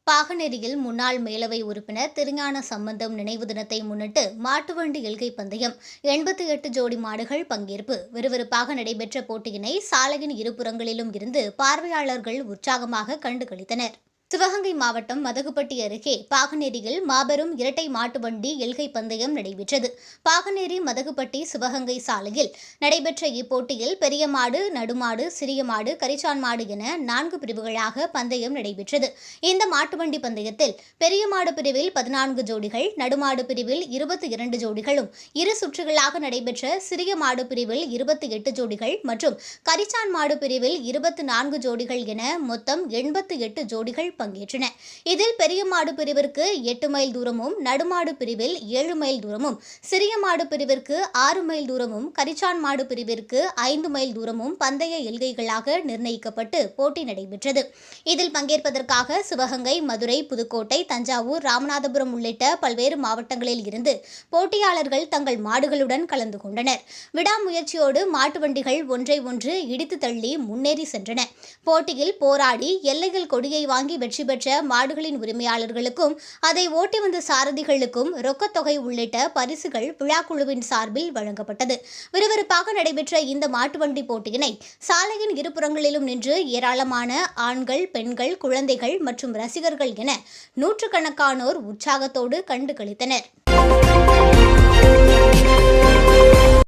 பாகனேரியில் முன்னாள் மேலவை உறுப்பினர் திருஞான சம்பந்தம் நினைவு தினத்தை முன்னிட்டு மாட்டுவண்டி எல்கை பந்தயம் 88 ஜோடி மாடுகள் பங்கேற்பு விறுவிறுப்பாக நடைபெற்ற போட்டியினை சாலையின் இருபுறங்களிலும் இருந்து பார்வையாளர்கள் உற்சாகமாக கண்டுகளித்தனர். சிவகங்கை மாவட்டம் மதகுப்பட்டி அருகே பாகனேரியில் மாபெரும் இரட்டை மாட்டு வண்டி எல்கை பந்தயம் நடைபெற்றது. பாகனேரி மதகுப்பட்டி சிவகங்கை சாலையில் நடைபெற்ற இப்போட்டியில் பெரிய மாடு, நடுமாடு, சிறிய மாடு, கரிச்சான் மாடு என 4 பிரிவுகளாக பந்தயம் நடைபெற்றது. இந்த மாட்டு வண்டி பந்தயத்தில் பெரிய மாடு பிரிவில் 14 ஜோடிகள், நடுமாடு பிரிவில் 22 ஜோடிகளும், இரு சுற்றுகளாக நடைபெற்ற சிறிய மாடு பிரிவில் 28 ஜோடிகள் மற்றும் கரிச்சான் மாடு பிரிவில் 24 ஜோடிகள் என மொத்தம் 88 ஜோடிகள் பங்கேற்றன. இதில் பெரிய மாடு பிரிவிற்கு 8 மைல் தூரமும், நடுமாடு பிரிவில் 7 மைல் தூரமும், சிறிய மாடு பிரிவிற்கு 6 மைல் தூரமும், கரிச்சான் மாடு பிரிவிற்கு 5 மைல் தூரமும் பந்தய எல்கைகளாக நிர்ணயிக்கப்பட்டு போட்டி நடைபெற்றது. இதில் பங்கேற்பதற்காக சிவகங்கை, மதுரை, புதுக்கோட்டை, தஞ்சாவூர், ராமநாதபுரம் உள்ளிட்ட பல்வேறு மாவட்டங்களில் இருந்து போட்டியாளர்கள் தங்கள் மாடுகளுடன் கலந்து கொண்டனர். விடாமுயற்சியோடு மாட்டு வண்டிகள் ஒன்றை ஒன்று இடித்து தள்ளி முன்னேறி சென்றன. போட்டியில் போராடி எல்லையில் கொடியை வாங்கி வெற்றி பெற்ற மாடுகளின் உரிமையாளர்களுக்கும் அதை ஓட்டி வந்த சாரதிகளுக்கும் ரொக்கத்தொகை உள்ளிட்ட பரிசுகள் விழாக்குழுவின் சார்பில் வழங்கப்பட்டது. விறுவிறுப்பாக நடைபெற்ற இந்த மாட்டு வண்டி போட்டியினை சாலையின் இருபுறங்களிலும் நின்று ஏராளமான ஆண்கள், பெண்கள், குழந்தைகள் மற்றும் ரசிகர்கள் என நூற்றுக்கணக்கானோர் உற்சாகத்தோடு கண்டு களித்தனர்.